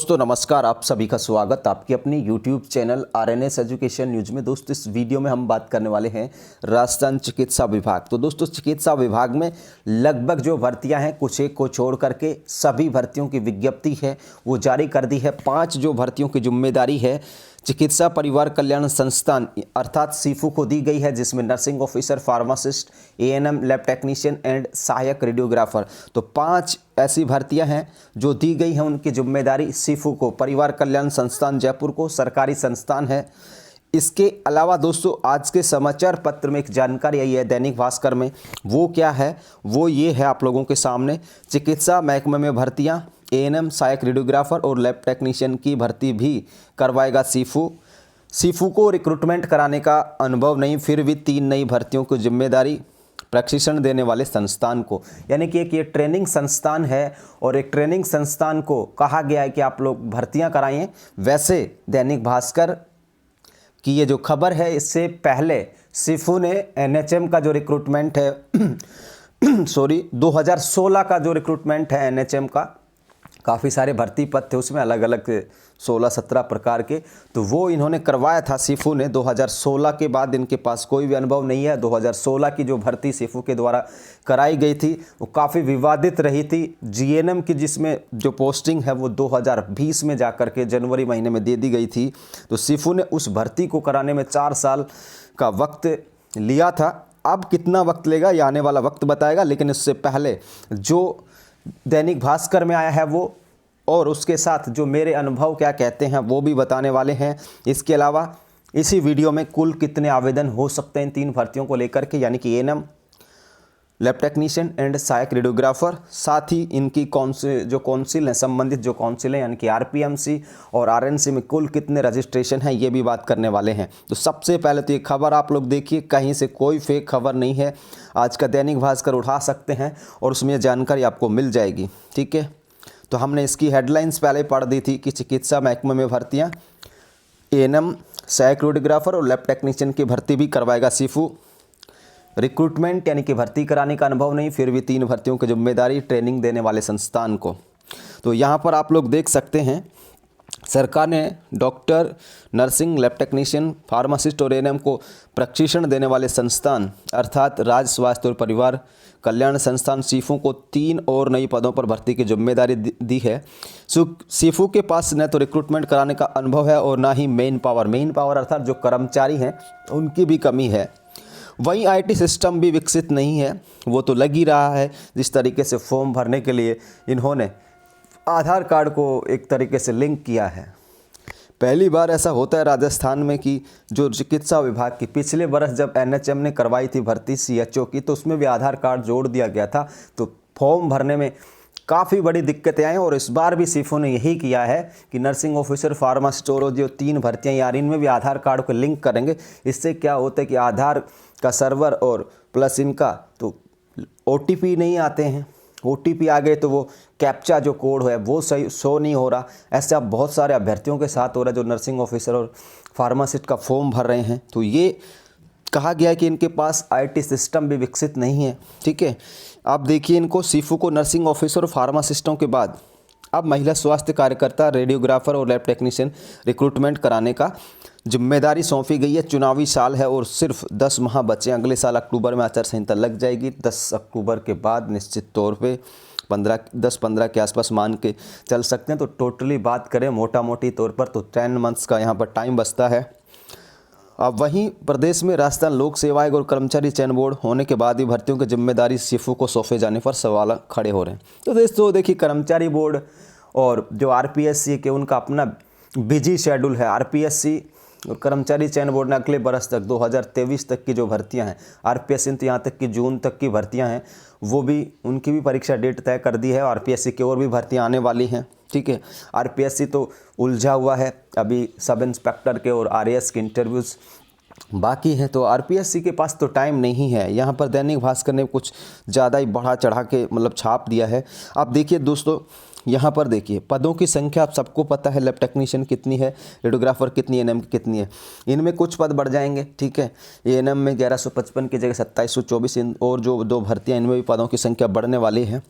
दोस्तों नमस्कार, आप सभी का स्वागत आपकी अपनी YouTube channel RNS education news में। दोस्तों इस वीडियो में हम बात करने वाले हैं राजस्थान चिकित्सा विभाग। तो दोस्तों चिकित्सा विभाग में लगभग जो भर्तियां हैं कुछ एक को छोड़ करके सभी भर्तियों की विज्ञप्ति है वो जारी कर दी है। 5 जो भर्तियों की जिम्मेदारी है चिकित्सा परिवार कल्याण संस्थान अर्थात सीफू को दी गई है, जिसमें nursing officer, pharmacist, ANM, lab technician and सहायक रेडियोग्राफर। तो 5 ऐसी भर्तियां हैं जो दी गई हैं। उनकी जिम्मेदारी सीफू को, परिवार कल्याण संस्थान जयपुर को, सरकारी संस्थान है। इसके अलावा दोस्तों आज के समाचार पत्र में एक जानकारी आई है दैनिक भास्कर में, वो क्या है, वो ये है आप लोगों के सामने। चिकित्सा महकमे में भर्तियां, ANM, सहायक रेडियोग्राफर और लैब टेक्नीशियन की भर्ती भी करवाएगा सीफू। सीफू को रिक्रूटमेंट कराने का अनुभव नहीं, फिर भी 3 नई भर्तियों की जिम्मेदारी प्रशिक्षण देने वाले संस्थान को। यानी कि एक ये ट्रेनिंग संस्थान है और एक ट्रेनिंग संस्थान को कहा गया है कि आप लोग भर्तियां कराएं। वैसे दैनिक भास्कर की ये जो खबर है, इससे पहले सीफू ने NHM का जो रिक्रूटमेंट है 2016 का जो रिक्रूटमेंट है NHM का, काफ़ी सारे भर्ती पद थे उसमें, अलग अलग 16-17 प्रकार के, तो वो इन्होंने करवाया था सीफू ने 2016 के बाद। इनके पास कोई भी अनुभव नहीं है। 2016 की जो भर्ती सीफू के द्वारा कराई गई थी वो काफ़ी विवादित रही थी। GNM की जिसमें जो पोस्टिंग है वो 2020 में जाकर के जनवरी महीने में दे दी गई थी। तो सीफू ने उस भर्ती को कराने में 4 साल का वक्त लिया था। अब कितना वक्त लेगा ये आने वाला वक्त बताएगा, लेकिन इससे पहले जो दैनिक भास्कर में आया है वो और उसके साथ जो मेरे अनुभव क्या कहते हैं वो भी बताने वाले हैं। इसके अलावा इसी वीडियो में कुल कितने आवेदन हो सकते हैं इन 3 भर्तियों को लेकर के, यानी कि ANM, लैब टेक्नीशियन एंड सहायक रेडियोग्राफर, साथ ही इनकी जो काउंसिल है, संबंधित जो काउंसिल है यानी कि RPMC और RNC में कुल कितने रजिस्ट्रेशन हैं ये भी बात करने वाले हैं। तो सबसे पहले तो ये खबर आप लोग देखिए, कहीं से कोई फेक खबर नहीं है। आज का दैनिक भास्कर उठा सकते हैं और उसमें जानकारी आपको मिल जाएगी, ठीक है। तो हमने इसकी हेडलाइंस पहले पढ़ दी थी कि चिकित्सा महकमे में भर्तियाँ, ANM, सहायक रेडियोग्राफर और लैब टेक्नीशियन की भर्ती भी करवाएगा सीफू। रिक्रूटमेंट यानी कि भर्ती कराने का अनुभव नहीं, फिर भी 3 भर्तियों की जिम्मेदारी ट्रेनिंग देने वाले संस्थान को। तो यहाँ पर आप लोग देख सकते हैं सरकार ने doctor, nursing, lab technician, pharmacist और ANM को प्रशिक्षण देने वाले संस्थान अर्थात राज्य स्वास्थ्य और परिवार कल्याण संस्थान सीफू को 3 और नई पदों पर भर्ती की जिम्मेदारी दी है। सीफू के पास न तो रिक्रूटमेंट कराने का अनुभव है और ना ही मेन पावर अर्थात जो कर्मचारी हैं उनकी भी कमी है। वहीं IT सिस्टम भी विकसित नहीं है, वो तो लग ही रहा है। जिस तरीके से फॉर्म भरने के लिए इन्होंने आधार कार्ड को एक तरीके से लिंक किया है, पहली बार ऐसा होता है राजस्थान में कि जो चिकित्सा विभाग की पिछले वर्ष जब NHM ने करवाई थी भर्ती CHO की, तो उसमें भी आधार कार्ड जोड़ दिया गया था। तो फॉर्म भरने में काफ़ी बड़ी दिक्कतें आई और इस बार भी सीफू ने यही किया है कि नर्सिंग ऑफिसर, फार्मासिस्ट और जो 3 भर्तियाँ यार इनमें भी आधार कार्ड को लिंक करेंगे। इससे क्या होता है कि आधार का सर्वर और प्लस इनका तो OTP नहीं आते हैं। OTP आ गए तो वो कैप्चा जो कोड है वो सही शो नहीं हो रहा। ऐसे अब बहुत सारे अभ्यर्थियों के साथ हो रहा है जो नर्सिंग ऑफिसर और फार्मासिस्ट का फॉर्म भर रहे हैं। तो ये कहा गया है कि इनके पास IT सिस्टम भी विकसित नहीं है, ठीक है। आप देखिए इनको सीफू को नर्सिंग ऑफिसर और फार्मासिस्टों के बाद अब महिला स्वास्थ्य कार्यकर्ता, रेडियोग्राफर और लैब टेक्नीशियन रिक्रूटमेंट कराने का जिम्मेदारी सौंपी गई है। चुनावी साल है और सिर्फ 10 माह बचे। अगले साल अक्टूबर में आचार संहिता लग जाएगी। 10 अक्टूबर के बाद निश्चित तौर पे 10-15 के आसपास मान के चल सकते हैं। तो टोटली बात करें मोटा मोटी तौर पर तो 10 मंथ्स का यहाँ पर टाइम बचता है। अब वहीं प्रदेश में राजस्थान लोक सेवा आयोग और कर्मचारी चयन बोर्ड होने के बाद ही भर्तियों की जिम्मेदारी सीफू को सौंपे जाने पर सवाल खड़े हो रहे हैं। तो दोस्तों देखिए, कर्मचारी बोर्ड और जो RPSC के उनका अपना बिजी शेड्यूल है। RPSC और कर्मचारी चयन बोर्ड ने अगले बरस तक 2023 तक की जो भर्तियां हैं, RPSC तो यहाँ तक कि जून तक की भर्तियां हैं, वो भी उनकी भी परीक्षा डेट तय कर दी है। RPSC की और भी भर्तियां आने वाली हैं, ठीक है। RPSC तो उलझा हुआ है, अभी सब इंस्पेक्टर के और RAS के इंटरव्यूज़ बाकी हैं। तो RPSC के पास तो टाइम नहीं है। यहाँ पर दैनिक भास्कर ने कुछ ज़्यादा ही बढ़ा चढ़ा के मतलब छाप दिया है। आप देखिए दोस्तों, यहाँ पर देखिए पदों की संख्या आप सबको पता है, लैब टेक्नीशियन कितनी है, रेडियोग्राफर कितनी है, ANM कितनी है। इनमें कुछ पद बढ़ जाएंगे, ठीक है। ANM में 1155 की जगह 2724 और जो 2 भर्तियाँ इनमें भी पदों की संख्या बढ़ने वाली है।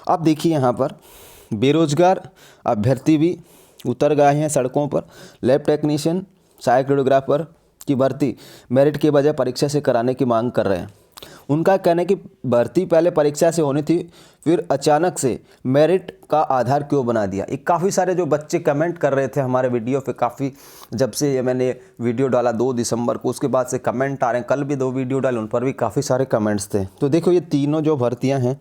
अब देखिए यहाँ पर बेरोजगार अभ्यर्थी भी उतर गए हैं सड़कों पर। लैब टेक्नीशियन, सहायक रेडियोग्राफर की भर्ती मेरिट के बजाय परीक्षा से कराने की मांग कर रहे हैं। उनका कहना है कि भर्ती पहले परीक्षा से होनी थी, फिर अचानक से मेरिट का आधार क्यों बना दिया। एक काफ़ी सारे जो बच्चे कमेंट कर रहे थे हमारे वीडियो पे, काफ़ी जब से ये मैंने वीडियो डाला 2 दिसंबर को, उसके बाद से कमेंट आ रहे हैं। कल भी 2 वीडियो डाले, उन पर भी काफ़ी सारे कमेंट्स थे। तो देखो ये तीनों जो भर्तियाँ हैं,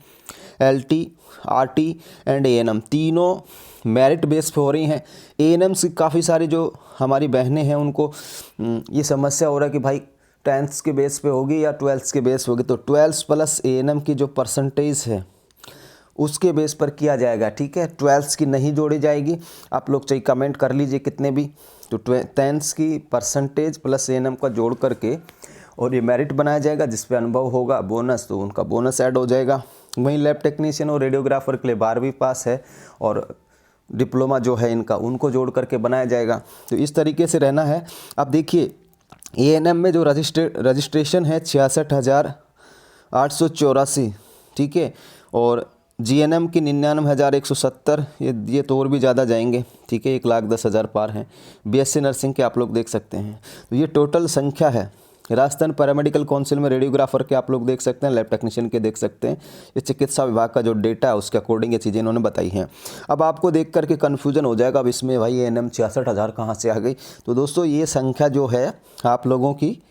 LT, RT एंड ANM, तीनों मेरिट बेस पे हो रही हैं। ANM से काफ़ी सारी जो हमारी बहनें हैं उनको ये समस्या हो रहा है कि भाई 10th के बेस पे होगी या 12th के बेस पे होगी। तो 12th प्लस ANM की जो परसेंटेज है उसके बेस पर किया जाएगा, ठीक है। 12th की नहीं जोड़ी जाएगी। आप लोग चाहिए कमेंट कर लीजिए कितने भी। तो 10th की परसेंटेज प्लस ANM का जोड़ करके और ये मेरिट बनाया जाएगा, जिस पे अनुभव होगा बोनस, तो उनका बोनस ऐड हो जाएगा। वहीं लैब टेक्नीशियन और रेडियोग्राफर के लिए 12वीं पास है और डिप्लोमा जो है इनका, उनको जोड़ करके बनाया जाएगा। तो इस तरीके से रहना है। अब देखिए ANM में जो रजिस्ट्रेशन है 66,884, ठीक है, और GNM की 99,170, ये तो और भी ज़्यादा जाएंगे, ठीक है, 1,10,000 पार हैं। BSc नर्सिंग के आप लोग देख सकते हैं। तो ये टोटल संख्या है। राजस्थान पैरामेडिकल काउंसिल में रेडियोग्राफर के आप लोग देख सकते हैं, लैब टेक्नीशियन के देख सकते हैं। ये चिकित्सा विभाग का जो डेटा है उसके अकॉर्डिंग ये चीज़ें इन्होंने बताई हैं। अब आपको देख करके कन्फ्यूजन हो जाएगा, अब इसमें भाई ANM 66,000 कहाँ से आ गई। तो दोस्तों ये संख्या जो है आप लोगों की,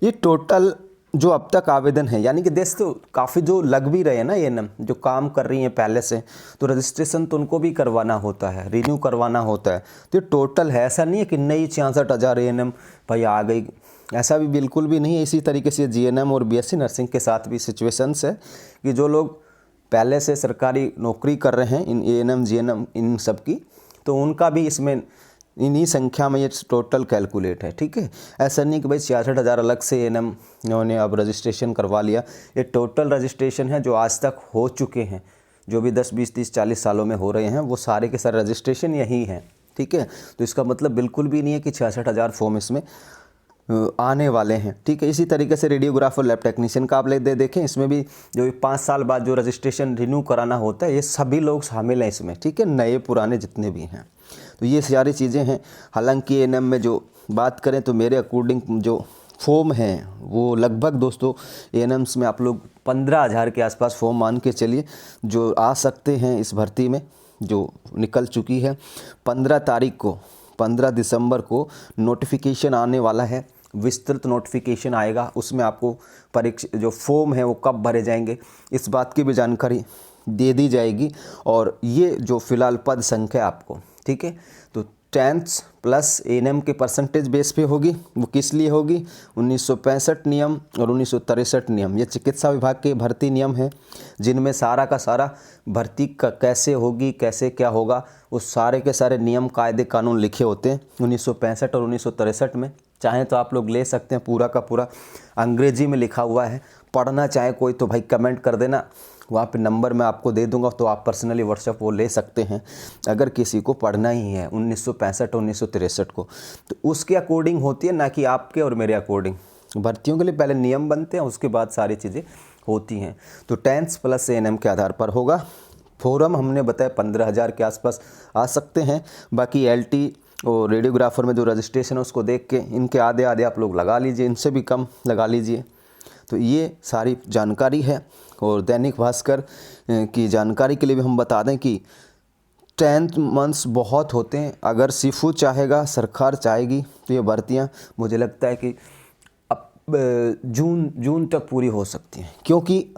ये टोटल जो अब तक आवेदन है, यानी कि देश तो काफ़ी जो लग भी रहे हैं ना ANM, जो काम कर रही हैं पहले से, तो रजिस्ट्रेशन तो उनको भी करवाना होता है, रिन्यू करवाना होता है। तो ये टोटल है, ऐसा नहीं है कि नई 66,000 ANM भाई आ गई, ऐसा भी बिल्कुल भी नहीं है। इसी तरीके से GNM और BSc नर्सिंग के साथ भी सिचुएशंस है कि जो लोग पहले से सरकारी नौकरी कर रहे हैं, इन ANM GNM इन सब की, तो उनका भी इसमें इन्हीं संख्या में ये टोटल कैलकुलेट है, ठीक है। ऐसा नहीं कि भाई 66,000 अलग से ANM इन्होंने अब रजिस्ट्रेशन करवा लिया। ये टोटल रजिस्ट्रेशन है जो आज तक हो चुके हैं, जो भी 10, 20, 30, 40 सालों में हो रहे हैं, वो सारे के सारे रजिस्ट्रेशन यही हैं, ठीक है। तो इसका मतलब बिल्कुल भी नहीं है कि 66,000 फॉर्म इसमें आने वाले हैं, ठीक है। इसी तरीके से रेडियोग्राफर, लैब टेक्नीशियन का आप देखें, इसमें भी जो 5 साल बाद जो रजिस्ट्रेशन रिन्यू कराना होता है, ये सभी लोग शामिल हैं इसमें, ठीक है, नए पुराने जितने भी हैं। तो ये सारी चीज़ें हैं। हालांकि ANM में जो बात करें तो मेरे अकॉर्डिंग जो फॉर्म हैं वो लगभग दोस्तों ANMs में आप लोग 15,000 के आसपास फॉर्म मान के चलिए जो आ सकते हैं इस भर्ती में, जो निकल चुकी है। 15 दिसंबर को नोटिफिकेशन आने वाला है, विस्तृत नोटिफिकेशन आएगा। उसमें आपको परीक्षा जो फॉर्म है वो कब भरे जाएंगे इस बात की भी जानकारी दे दी जाएगी। और ये जो फ़िलहाल पद संख्या आपको, ठीक है, तो 10th प्लस ANM के परसेंटेज बेस पे होगी। वो किस लिए होगी? 1965 नियम और 1963 नियम, ये चिकित्सा विभाग के भर्ती नियम हैं, जिनमें सारा का सारा भर्ती का कैसे होगी, कैसे क्या होगा, उस सारे के सारे नियम, कायदे, कानून लिखे होते हैं 1965 और 1963 में। चाहें तो आप लोग ले सकते हैं, पूरा का पूरा अंग्रेजी में लिखा हुआ है। पढ़ना चाहे कोई तो भाई कमेंट कर देना, वहाँ पे नंबर मैं आपको दे दूंगा, तो आप पर्सनली व्हाट्सएप वो ले सकते हैं अगर किसी को पढ़ना ही है 1965 और 1963 को। तो उसके अकॉर्डिंग होती है, ना कि आपके और मेरे अकॉर्डिंग। भर्तियों के लिए पहले नियम बनते हैं, उसके बाद सारी चीज़ें होती हैं। तो 10th प्लस ANM के आधार पर होगा। फॉर्म हमने बताया 15,000 के आसपास आ सकते हैं। बाकी LT और रेडियोग्राफर में जो रजिस्ट्रेशन है उसको देख के इनके आधे आधे आप लोग लगा लीजिए, इनसे भी कम लगा लीजिए। तो ये सारी जानकारी है। और दैनिक भास्कर की जानकारी के लिए भी हम बता दें कि 10 मंथ्स बहुत होते हैं। अगर सिफू चाहेगा, सरकार चाहेगी, तो ये भर्तियाँ मुझे लगता है कि अब जून तक पूरी हो सकती हैं, क्योंकि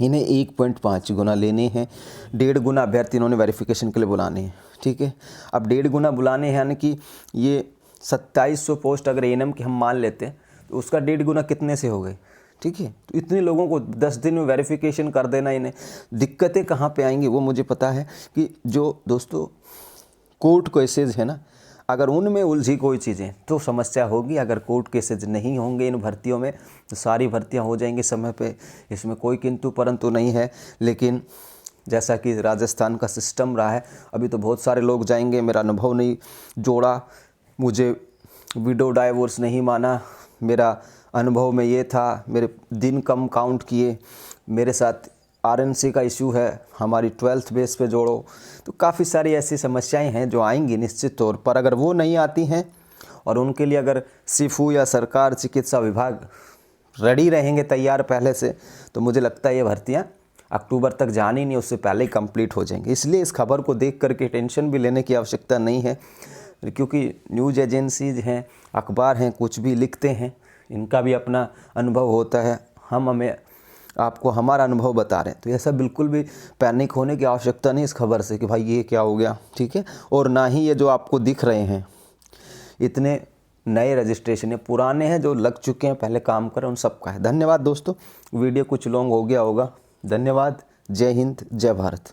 इन्हें 1.5 गुना लेने हैं। 1.5 गुना अभ्यर्थी इन्होंने वेरिफिकेशन के लिए बुलाने हैं, ठीक है। अब 1.5 गुना बुलाने हैं, यानी कि ये 2700 पोस्ट अगर ANM की हम मान लेते हैं, तो उसका 1.5 गुना कितने से हो गए, ठीक है। तो इतने लोगों को 10 दिन में वेरिफिकेशन कर देना, इन्हें दिक्कतें कहाँ पे आएंगी वो मुझे पता है कि जो दोस्तों कोर्ट केसेज है ना, अगर उनमें उलझी कोई चीज़ें तो समस्या होगी। अगर कोर्ट केसेज नहीं होंगे इन भर्तियों में तो सारी भर्तियां हो जाएंगी समय पे, इसमें कोई किंतु परंतु नहीं है। लेकिन जैसा कि राजस्थान का सिस्टम रहा है, अभी तो बहुत सारे लोग जाएंगे, मेरा अनुभव नहीं जोड़ा, मुझे विडो डाइवोर्स नहीं माना, मेरा अनुभव में ये था, मेरे दिन कम काउंट किए, मेरे साथ आरएनसी का इशू है, हमारी 12th बेस पे जोड़ो, तो काफ़ी सारी ऐसी समस्याएं हैं जो आएंगी निश्चित तौर पर। अगर वो नहीं आती हैं और उनके लिए अगर सिफू या सरकार चिकित्सा विभाग रेडी रहेंगे तैयार पहले से, तो मुझे लगता है ये भर्तियाँ अक्टूबर तक जानी नहीं, उससे पहले ही कंप्लीट हो जाएंगी। इसलिए इस खबर को देख करके टेंशन भी लेने की आवश्यकता नहीं है, क्योंकि न्यूज़ एजेंसीज हैं, अखबार हैं, कुछ भी लिखते हैं, इनका भी अपना अनुभव होता है। हमें आपको हमारा अनुभव बता रहे हैं, तो ऐसा बिल्कुल भी पैनिक होने की आवश्यकता नहीं इस खबर से कि भाई ये क्या हो गया, ठीक है। और ना ही ये जो आपको दिख रहे हैं इतने नए रजिस्ट्रेशन है, पुराने हैं जो लग चुके हैं, पहले काम करें, उन सब का है। धन्यवाद दोस्तों, वीडियो कुछ लॉन्ग हो गया होगा। धन्यवाद, जय हिंद, जय भारत।